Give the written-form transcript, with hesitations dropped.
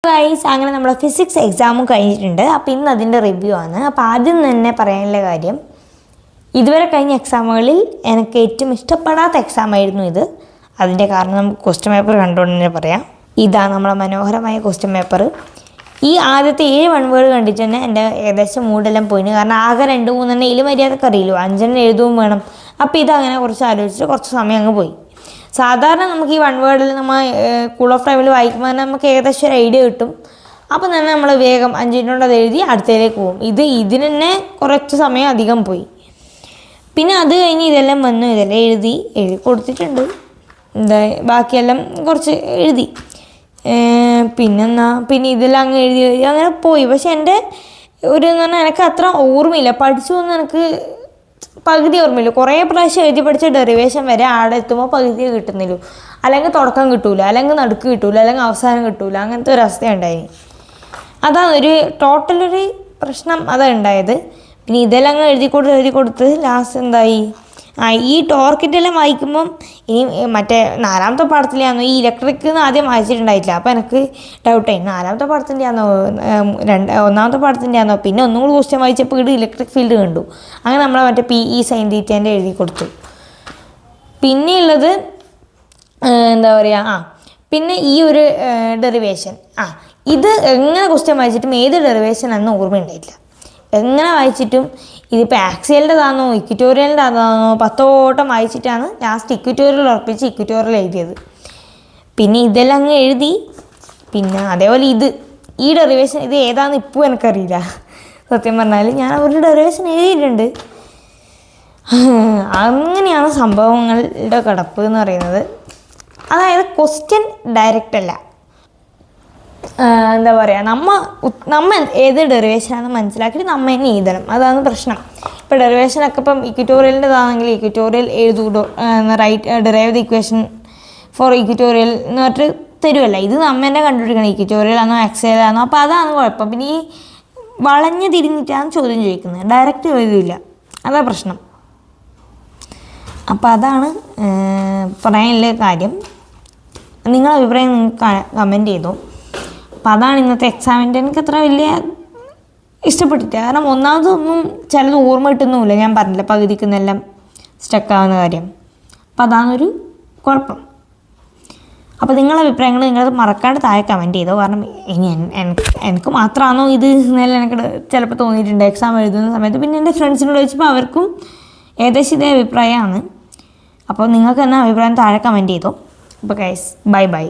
Guys, അങ്ങനെ നമ്മുടെ physics എക്സാമും കഴിഞ്ഞിട്ടുണ്ട്. അപ്പോൾ ഇന്ന് അതിൻ്റെ റിവ്യൂ ആണ്. അപ്പോൾ ആദ്യം തന്നെ പറയാനുള്ള കാര്യം, ഇതുവരെ കഴിഞ്ഞ എക്സാമുകളിൽ എനിക്ക് ഏറ്റവും ഇഷ്ടപ്പെടാത്ത എക്സാമായിരുന്നു ഇത്. അതിൻ്റെ കാരണം നമുക്ക് ക്വസ്റ്റ്യൻ പേപ്പർ കണ്ടുകൊണ്ട് തന്നെ പറയാം. ഇതാണ് നമ്മളെ മനോഹരമായ ക്വസ്റ്റ്യൻ പേപ്പർ. ഈ ആദ്യത്തെ 7 1 വേർഡ് കണ്ടിട്ട് തന്നെ എൻ്റെ ഏകദേശം മൂടെല്ലാം പോയിന്. കാരണം ആകെ 2 3 ഇതിൽ മര്യാദക്ക് അറിയില്ലോ, 5 എഴുതുകയും വേണം. അപ്പോൾ ഇതങ്ങനെ കുറച്ച് ആലോചിച്ചിട്ട് കുറച്ച് സമയം അങ്ങ് പോയി. സാധാരണ നമുക്ക് ഈ 1 വേർഡിൽ നമ്മൾ കൂൾ ഓഫ് ടൈമിൽ വായിക്കുമ്പോൾ തന്നെ നമുക്ക് ഏകദേശം ഒരു ഐഡിയ കിട്ടും. അപ്പം തന്നെ നമ്മൾ വേഗം 5 മിനിറ്റ് അത് എഴുതി അടുത്തതിലേക്ക് പോകും. ഇതിന് തന്നെ കുറച്ച് സമയം അധികം പോയി. പിന്നെ അത് കഴിഞ്ഞ് ഇതെല്ലാം വന്നു, ഇതെല്ലാം എഴുതി കൊടുത്തിട്ടുണ്ട്. ബാക്കിയെല്ലാം കുറച്ച് എഴുതി. പിന്നെ ഇതെല്ലാം അങ്ങ് എഴുതി അങ്ങനെ പോയി. പക്ഷെ എൻ്റെ എന്ന് പറഞ്ഞാൽ എനിക്ക് അത്ര ഓർമ്മയില്ല, പഠിച്ചു എന്ന് എനിക്ക് പകുതി ഓർമ്മയില്ല. കുറേ പ്രാവശ്യം എഴുതി പഠിച്ച ഡെറിവേഷൻ വരെ ആടെ എത്തുമ്പോൾ പകുതിയെ കിട്ടുന്നില്ലൂ. അല്ലെങ്കിൽ തുടക്കം കിട്ടൂല, അല്ലെങ്കിൽ നടുക്ക് കിട്ടൂല, അല്ലെങ്കിൽ അവസാനം കിട്ടൂല. അങ്ങനത്തെ ഒരു അവസ്ഥ ഉണ്ടായി. അതാണ് ഒരു ടോട്ടലൊരു പ്രശ്നം അതാണ് ഉണ്ടായത്. പിന്നെ ഇതെല്ലാം അങ്ങ് എഴുതി കൊടുത്ത് ലാസ്റ്റ് എന്തായി, ഈ ടോർക്കിൻ്റെല്ലാം വായിക്കുമ്പം ഇനി മറ്റേ 4ാമത്തെ പാഠത്തിലാണോ ഈ ഇലക്ട്രിക് എന്ന് ആദ്യം വായിച്ചിട്ടുണ്ടായിട്ടില്ല. അപ്പോൾ എനിക്ക് ഡൗട്ടായി 4ാമത്തെ പാഠത്തിൻ്റെ ആണോ 1ാമത്തെ പാഠത്തിൻ്റെ ആണോ. പിന്നെ ഒന്നും കൂടി ക്വസ്റ്റ്യൻ വായിച്ചപ്പോൾ ഇവിടെ ഇലക്ട്രിക് ഫീൽഡ് കണ്ടു. അങ്ങനെ നമ്മൾ മറ്റേ PE sin θ എഴുതി കൊടുത്തു. പിന്നെയുള്ളത് എന്താ പറയുക, പിന്നെ ഈ ഒരു ഡെറിവേഷൻ, ഇത് എങ്ങനെ ക്വസ്റ്റ്യൻ വായിച്ചിട്ടും ഏത് ഡെറിവേഷൻ ആണെന്ന് ഓർമ്മയുണ്ടായിട്ടില്ല. എങ്ങനെ വായിച്ചിട്ടും ഇതിപ്പോൾ ആക്സിയലിൻ്റെതാണോ ഇക്വിറ്റോറിയലിൻ്റെതാണോ 10 വട്ടം വായിച്ചിട്ടാണ് ലാസ്റ്റ് ഇക്വിറ്റോറിയൽ ഉറപ്പിച്ച് ഇക്വിറ്റോറിയൽ എഴുതിയത്. പിന്നെ ഇതെല്ലാം അങ്ങ് എഴുതി. പിന്നെ അതേപോലെ ഈ ഡെറിവേഷൻ ഇത് ഏതാണെന്ന് ഇപ്പോൾ എനിക്കറിയില്ല. സത്യം പറഞ്ഞാൽ ഞാൻ ഒരു ഡെറിവേഷൻ എഴുതിയിട്ടുണ്ട്. അങ്ങനെയാണ് സംഭവങ്ങളുടെ കിടപ്പ് എന്ന് പറയുന്നത്. അതായത് ക്വസ്റ്റ്യൻ ഡയറക്റ്റ് അല്ല. എന്താ പറയുക, നമ്മ ഏത് ഡെറിവേഷനാണെന്ന് മനസ്സിലാക്കിയിട്ട് നമ്മൾ തന്നെ എഴുതണം. അതാണ് പ്രശ്നം. ഇപ്പോൾ ഡെറിവേഷനൊക്കെ ഇപ്പം ഇക്വിറ്റോറിയലിൻ്റെതാണെങ്കിൽ ഇക്വിറ്റോറിയൽ എഴുതൂടോ, derive the equation for equatorial എന്ന് പറഞ്ഞിട്ട് തരുമല്ല. ഇത് നമ്മൾ തന്നെ കണ്ടുപിടിക്കണം ഇക്വിറ്റോറിയൽ ആണോ ആക്സിയലാണോ. അപ്പോൾ അതാണ് കുഴപ്പം. പിന്നെ ഈ വളഞ്ഞ് തിരിഞ്ഞിട്ടാണ് ചോദ്യം ചോദിക്കുന്നത്, ഡയറക്റ്റ് എഴുതില്ല. അതാണ് പ്രശ്നം. അപ്പോൾ അതാണ് പറയാനുള്ള കാര്യം. നിങ്ങളുടെ അഭിപ്രായം നിങ്ങൾക്ക് കമൻറ്റ് ചെയ്തു. അപ്പോൾ അതാണ് ഇന്നത്തെ എക്സാമിൻ്റെ എനിക്ക് അത്ര വലിയ ഇഷ്ടപ്പെട്ടിട്ട്. കാരണം ഒന്നാമതൊന്നും ചിലത് ഓർമ്മ കിട്ടുന്നുമില്ല. ഞാൻ പറഞ്ഞില്ല പകുതിക്കുന്നെല്ലാം സ്റ്റക്കാവുന്ന കാര്യം. അപ്പോൾ അതാണൊരു കുഴപ്പം. അപ്പോൾ നിങ്ങളുടെ അഭിപ്രായങ്ങൾ നിങ്ങളത് മറക്കാണ്ട് താഴെ കമൻറ്റ് ചെയ്തോ. കാരണം ഇനി എനിക്ക് മാത്രമാണോ ഇത് എന്നെല്ലാം എനിക്ക് ചിലപ്പോൾ തോന്നിയിട്ടുണ്ട് എക്സാം എഴുതുന്ന സമയത്ത്. പിന്നെ എൻ്റെ ഫ്രണ്ട്സിനോട് ചോദിച്ചപ്പോൾ അവർക്കും ഏകദേശം ഇതേ അഭിപ്രായമാണ്. അപ്പോൾ നിങ്ങൾക്ക് എന്നാ അഭിപ്രായം താഴെ കമൻറ്റ് ചെയ്തോ. അപ്പോൾ ഗൈസ്, ബൈ.